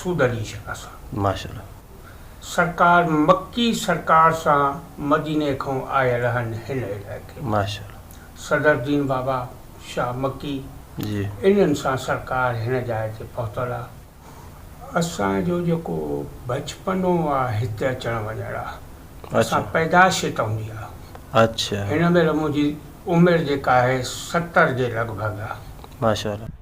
मसूद अली शाह सां। माशाल्लाह। सरकार मक्की सरकार सां मदीने खां आयल आहिनि हिन इलाइक़े में। माशाल्लाह। सदरुद्दीन बाबा शाह मक्की जी। इन्हनि सां सरकार हिन जाइ ते पहुतल आहे। असांजो जेको बचपनो आहे हिते अचण वञण आहे, असां पैदाइश हितां जी आहे। अच्छा। हिन महिल मुंहिंजी उमिरि जेका आहे 70 जे लॻभॻि आहे। माशाल्लाह।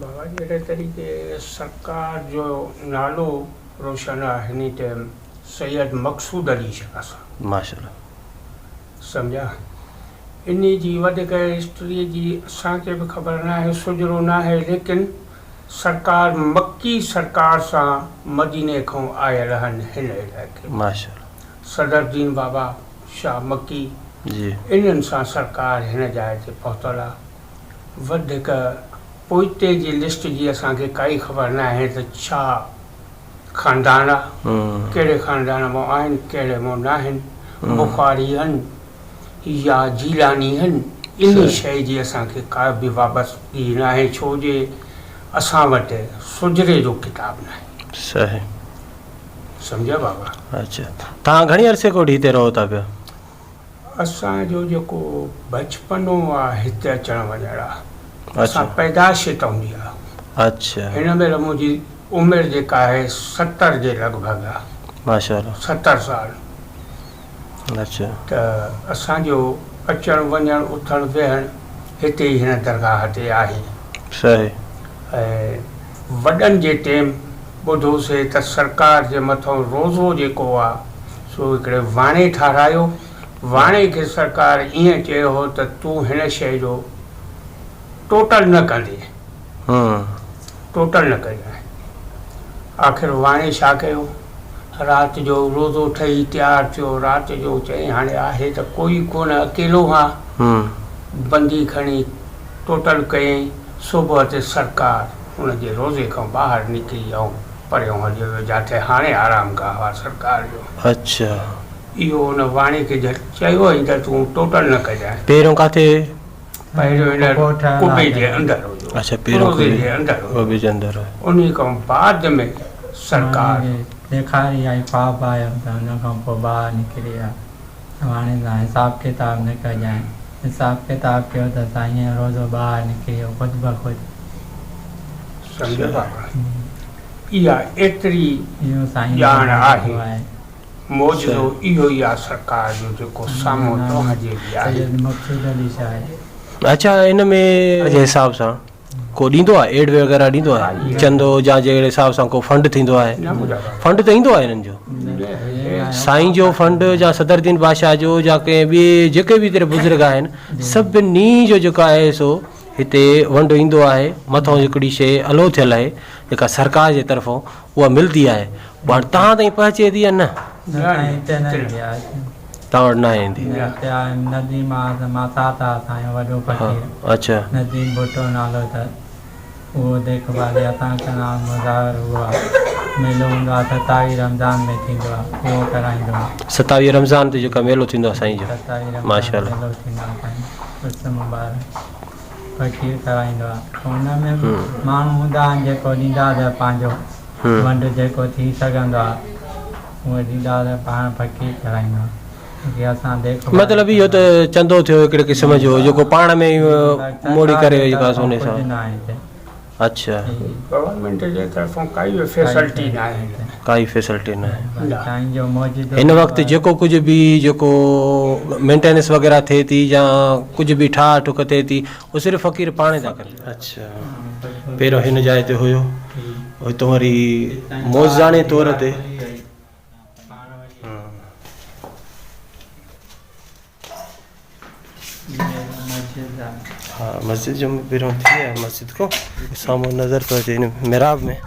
बाबा जी अहिड़े तरीक़े सरकार जो नालो रोशन आहे हिन टाइम सैयद मक़सूद अली शाह सां माशाल्लाह। सम्झा। इन जी वधीक हिस्ट्री जी असांखे बि ख़बर न आहे, सुजरो न आहे, लेकिन सरकार मक्की सरकार सां मदीने खां आयल आहिनि हिन इलाइक़े में। माशाल्लाह। सदरुद्दीन बाबा शाह मक्की जी। इन्हनि सां सरकार हिन जाइ ते पहुतल आहे। वधीक पोइते जी लिस्ट जी असांखे काई ख़बर न आहे त छा ख़ानदान आहे, कहिड़े ख़ानदान मां आहिनि, कहिड़े मां न आहिनि, बुखारी आहिनि या जीलानी आहिनि, इन शइ जी असांखे का बि वाबस्तगी न आहे, छो जे असां वटि सुजरे जो किताबु न आहे। सही। सम्झा बाबा। अच्छा, तव्हां घणी अरसे खां हिते रहो था पिया? असांजो जेको बचपनो आहे हिते अचण वञण आहे, अच्छा। असां पैदाश हितां जी आहे। अच्छा। हिन महिल मुंहिंजी उमिरि जेका आहे 70 जे लॻभॻि आहे। माशाल्लाह। 70 साल। अच्छा। त असांजो अचणु वञणु उथणु वेहणु हिते ई हिन दरगाह ते आहे। सही। ऐं वॾनि जे टाइम ॿुधोसीं त सरकार जे मथां रोज़ो जेको आहे सो हिकिड़े वाणे ठारायो। वाणे खे सरकार ईअं चयो हो त तूं हिन शइ जो टोटल न कंदे, टोटल न कजांइ। आख़िर वाणे छा कयो, राति जो रोज़ो ठही तयारु थियो, राति जो चई हाणे आहे त कोई कोन, अकेलो हा, बंदी खणी टोटल कयईं। सुबुह ते सरकार हुनजे रोज़े खां ॿाहिरि निकिरी ऐं परियों हली वियो, जिथे हाणे आराम गाह आहे सरकार जो। अच्छा। इहो हुन वाणे खे चयो हुई त तूं टोटल न कजांइ। पहिरियों किथे? पहिरियों हिन कुबे जे अंदरि हुयो। अच्छा, पहिरियों रोज़े जे अंदरि हुयो। कुबे जे अंदरि हुयो। उन खां बाद में सरकार ॾेखारी आई, ख्वाब आयो त हुन खां पोइ ॿाहिरि निकिरी विया। हाणे तव्हां हिसाबु किताबु न कजांइ। हिसाबु किताबु कयो त साईं रोज़ो ॿाहिरि निकिरी वियो ख़ुदि ब ख़ुदि। सम्झो बाबा। इहा एतिरी इहो साईं ॼाण आहे, मौजूदो इहो ई आहे सरकार जो जेको साम्हूं तव्हांजे बि आहे। सैयद मक़सूद अली शाह। अच्छा, इन में जे हिसाब सां को ॾींदो आहे, एड वग़ैरह ॾींदो आहे, चंदो या जहिड़े हिसाब सां को फंड थींदो आहे? फंड त ईंदो आहे हिननि जो, साईं जो फंड या सदरुद्दीन बादशाह जो या कंहिं ॿिए जेके बि हिते बुज़ुर्ग आहिनि सभिनी जो जेको आहे सो हिते वंड ईंदो आहे। मथां हिकिड़ी शइ अलो थियल आहे जेका सरकार जे तरफ़ां उहा मिलंदी आहे, पर तव्हां ताईं पहुचे थी या न? तव्हां वटि न ईंदी? नदीम माता असांजो वॾो फ़कीर। अच्छा। नदीम भुट्टो नालो त उहो देखभाल असांजो नाम मुज़ाहिर हुआ। मेलो हूंदो आहे 27 रमज़ान में थींदो आहे, उहो कराईंदो आहे। 27 रमज़ान ते जेका मेलो थींदो आहे साईं जो? 27 रमज़ान माशाल्लाह। मेलो थींदो आहे साईं, उस मुबारक फ़कीर कराईंदो आहे। हुन में माण्हू हूंदा आहिनि जेको ॾींदा त पंहिंजो वंड जेको थी सघंदो आहे उहो ॾींदा त पाण फ़कीर कराईंदो आहे। मतलब इहो त चंदो थियो हिकिड़े क़िस्म जो जेको पाण में मोड़ी करे जेका सोने सां। अच्छा। गवर्नमेंट जे तरफ़ां काई फैसिलिटी न आहे, काई फैसिलिटी न आहे। हिन वक़्तु जेको कुझु बि जेको मेंटेनेंस वग़ैरह थिए थी या कुझु बि ठाह ठुक थिए थी उहो सिर्फ़ु फ़क़ीर पाण था कनि। अच्छा। पहिरियों हिन जाइ ते हुयो, हितां वरी मौज़ाने तौर ते। हाँ, मस्जिद जो पहिरियों थी आहे, मस्जिद को साम्हूं नज़र थो अचे हिन मिहराब में।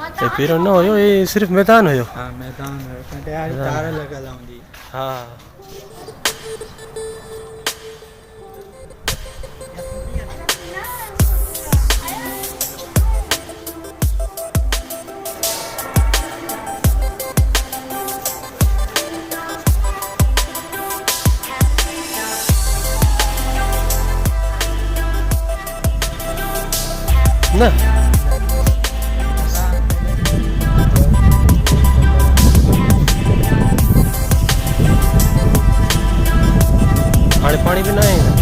ते फिर न हुयो ये सिर्फ मैदान हुयो हाँ मैदान है कंटे यार तार लॻल हूंदी हा न हाणे पाणी बि न आहे